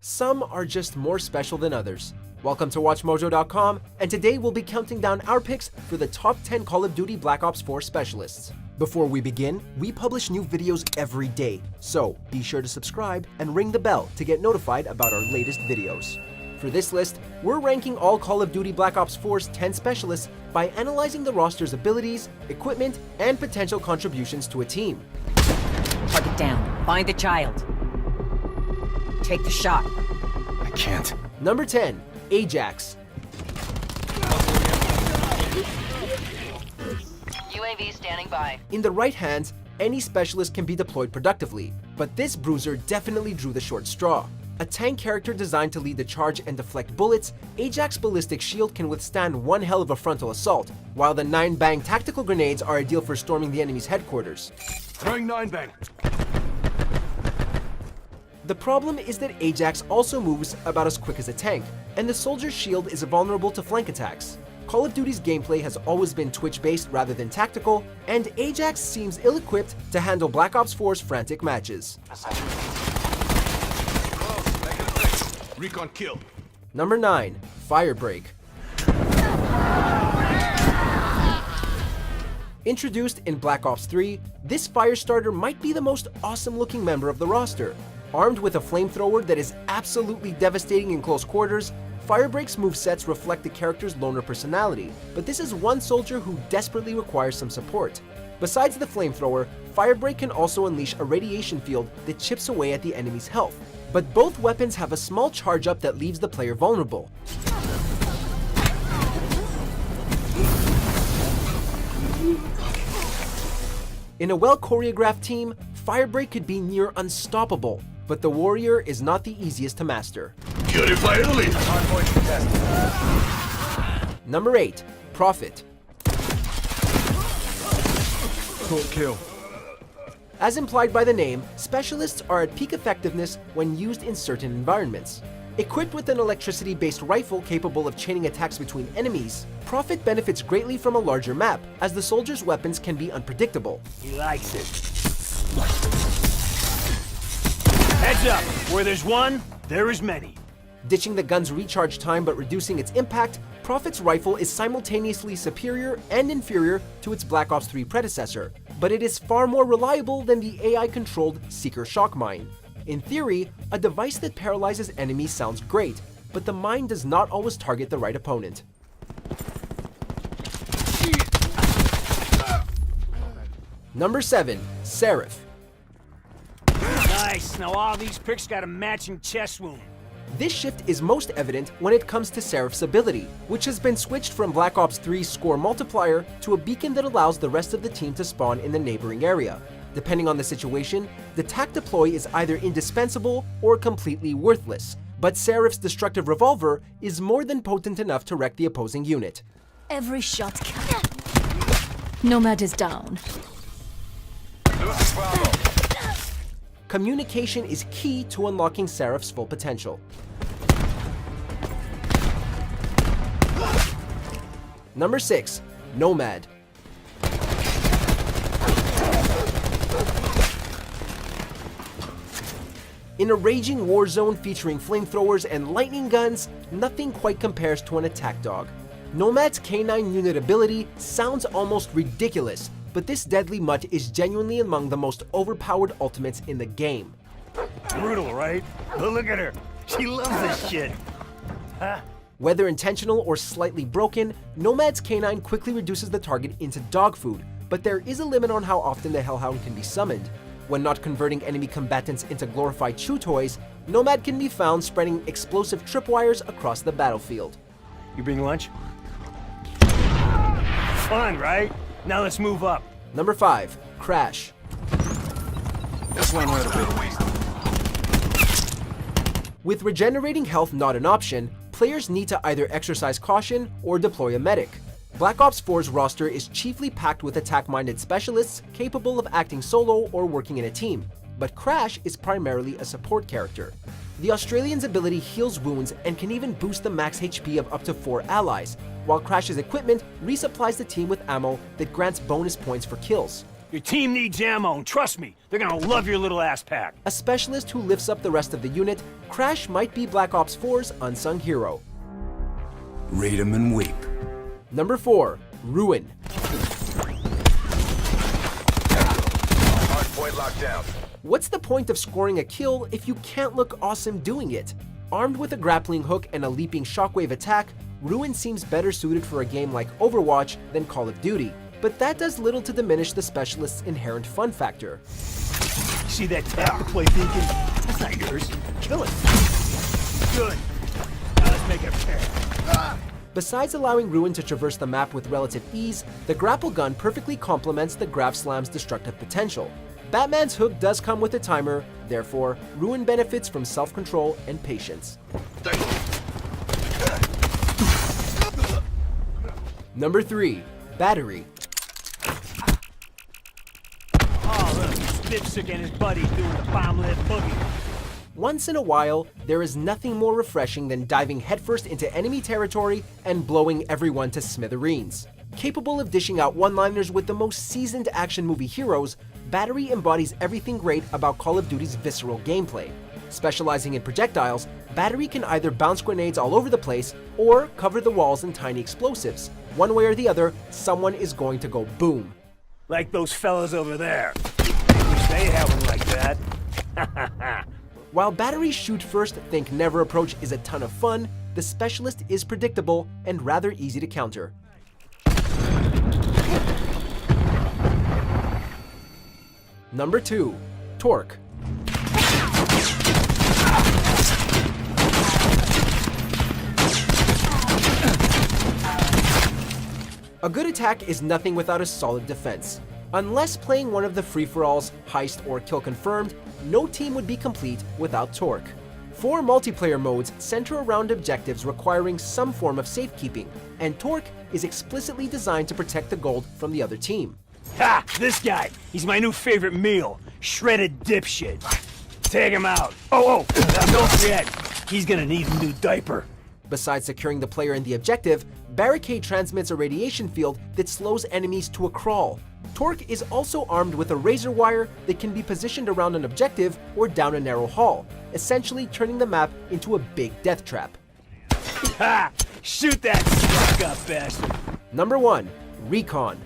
Some are just more special than others. Welcome to WatchMojo.com, and today we'll be counting down our picks for the top 10 Call of Duty Black Ops 4 specialists. Before we begin, we publish new videos every day, so be sure to subscribe and ring the bell to get notified about our latest videos. For this list, we're ranking all Call of Duty Black Ops 4's 10 specialists by analyzing the roster's abilities, equipment, and potential contributions to a team. Target down. Find the child. Take the shot. I can't. Number 10, Ajax. UAV standing by. In the right hands, any specialist can be deployed productively, but this bruiser definitely drew the short straw. A tank character designed to lead the charge and deflect bullets, Ajax Ballistic Shield can withstand one hell of a frontal assault, while the 9-bang tactical grenades are ideal for storming the enemy's headquarters. Throwing 9-bang. The problem is that Ajax also moves about as quick as a tank, and the soldier's shield is vulnerable to flank attacks. Call of Duty's gameplay has always been twitch-based rather than tactical, and Ajax seems ill-equipped to handle Black Ops 4's frantic matches. Recon kill. Number 9, Firebreak. Introduced in Black Ops 3, this Firestarter might be the most awesome-looking member of the roster. Armed with a flamethrower that is absolutely devastating in close quarters, Firebreak's movesets reflect the character's loner personality, but this is one soldier who desperately requires some support. Besides the flamethrower, Firebreak can also unleash a radiation field that chips away at the enemy's health, but both weapons have a small charge-up that leaves the player vulnerable. In a well-choreographed team, Firebreak could be near unstoppable, but the warrior is not the easiest to master. Purify elite. Number 8, Prophet. Short kill. As implied by the name, specialists are at peak effectiveness when used in certain environments. Equipped with an electricity-based rifle capable of chaining attacks between enemies, Prophet benefits greatly from a larger map, as the soldier's weapons can be unpredictable. He likes it. Heads up! Where there's one, there is many. Ditching the gun's recharge time but reducing its impact, Prophet's rifle is simultaneously superior and inferior to its Black Ops 3 predecessor, but it is far more reliable than the AI-controlled Seeker shock mine. In theory, a device that paralyzes enemies sounds great, but the mine does not always target the right opponent. Number 7, Seraph. Nice. Now all these pricks got a matching chest wound. This shift is most evident when it comes to Seraph's ability, which has been switched from Black Ops 3's score multiplier to a beacon that allows the rest of the team to spawn in the neighboring area. Depending on the situation, the TAC deploy is either indispensable or completely worthless, but Seraph's destructive revolver is more than potent enough to wreck the opposing unit. Every shot counts. Nomad is down. Communication is key to unlocking Seraph's full potential. Number 6, Nomad. In a raging war zone featuring flamethrowers and lightning guns, nothing quite compares to an attack dog. Nomad's K9 unit ability sounds almost ridiculous, but this deadly mutt is genuinely among the most overpowered ultimates in the game. Brutal, right? But look at her. She loves this shit. Huh? Whether intentional or slightly broken, Nomad's K9 quickly reduces the target into dog food, but there is a limit on how often the Hellhound can be summoned. When not converting enemy combatants into glorified chew toys, Nomad can be found spreading explosive tripwires across the battlefield. You bring lunch? Fun, right? Now let's move up. Number 5, Crash. That's one way to be. With regenerating health not an option, players need to either exercise caution or deploy a medic. Black Ops 4's roster is chiefly packed with attack-minded specialists capable of acting solo or working in a team, but Crash is primarily a support character. The Australian's ability heals wounds and can even boost the max HP of up to 4 allies, while Crash's equipment resupplies the team with ammo that grants bonus points for kills. Your team needs ammo, and trust me, they're gonna love your little ass pack. A specialist who lifts up the rest of the unit, Crash might be Black Ops 4's unsung hero. Read 'em and weep. Number 4. Ruin. Hardpoint locked down. What's the point of scoring a kill if you can't look awesome doing it? Armed with a grappling hook and a leaping shockwave attack, Ruin seems better suited for a game like Overwatch than Call of Duty, but that does little to diminish the specialist's inherent fun factor. See that tap play thinking? That's not yours. Kill it. Good. Now let's make it fair. Besides allowing Ruin to traverse the map with relative ease, the grapple gun perfectly complements the Graph Slam's destructive potential. Batman's hook does come with a timer, therefore, Ruin benefits from self-control and patience. Number 3. Battery. Oh, look, Dipstick and his buddies doing the bomb-lit boogie. Once in a while, there is nothing more refreshing than diving headfirst into enemy territory and blowing everyone to smithereens. Capable of dishing out one-liners with the most seasoned action movie heroes, Battery embodies everything great about Call of Duty's visceral gameplay. Specializing in projectiles, Battery can either bounce grenades all over the place or cover the walls in tiny explosives. One way or the other, someone is going to go boom. Like those fellas over there. I wish they had one like that. While Battery's shoot first, think never approach is a ton of fun, the specialist is predictable and rather easy to counter. Number 2. Torque. A good attack is nothing without a solid defense. Unless playing one of the free-for-alls, heist or kill confirmed, no team would be complete without Torque. 4 multiplayer modes center around objectives requiring some form of safekeeping, and Torque is explicitly designed to protect the gold from the other team. Ha! This guy! He's my new favorite meal. Shredded dipshit. Take him out. Oh, now don't forget, he's gonna need a new diaper. Besides securing the player in the objective, Barricade transmits a radiation field that slows enemies to a crawl. Torque is also armed with a razor wire that can be positioned around an objective or down a narrow hall, essentially turning the map into a big death trap. Ha! Shoot that stuck-up bastard. Number 1. Recon.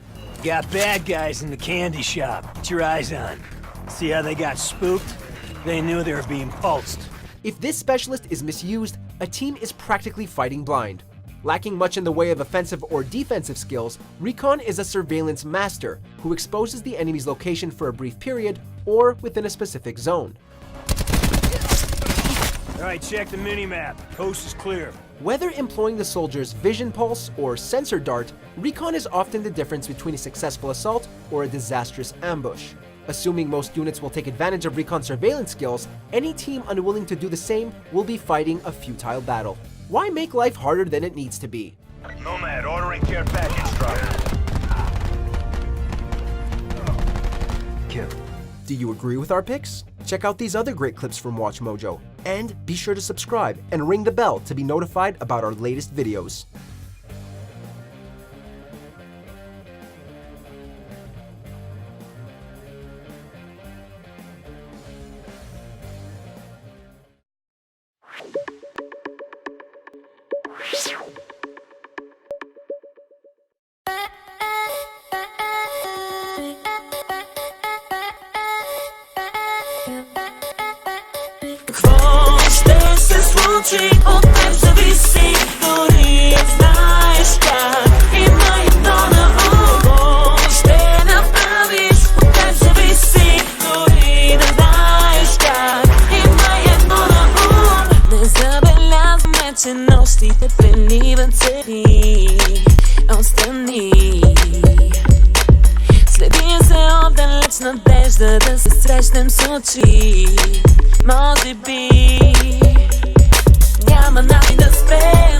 Got bad guys in the candy shop. Put your eyes on. See how they got spooked? They knew they were being pulsed. If this specialist is misused, a team is practically fighting blind. Lacking much in the way of offensive or defensive skills, Recon is a surveillance master who exposes the enemy's location for a brief period or within a specific zone. Alright, check the minimap. Coast is clear. Whether employing the soldier's vision pulse or sensor dart, Recon is often the difference between a successful assault or a disastrous ambush. Assuming most units will take advantage of Recon's surveillance skills, any team unwilling to do the same will be fighting a futile battle. Why make life harder than it needs to be? Nomad, ordering care package drop. Kill. Do you agree with our picks? Check out these other great clips from Watch Mojo. And be sure to subscribe and ring the bell to be notified about our latest videos. Случай от теб зависи, дори знаеш как. Има едно на ум, ще направиш. От теб зависи, дори да знаеш как. Има едно на ум. Не забелязваме, че нощите преливат цели отстрани. Следи се отдалеч, надежда да се срещнем с очи. Може би няма начин да спем.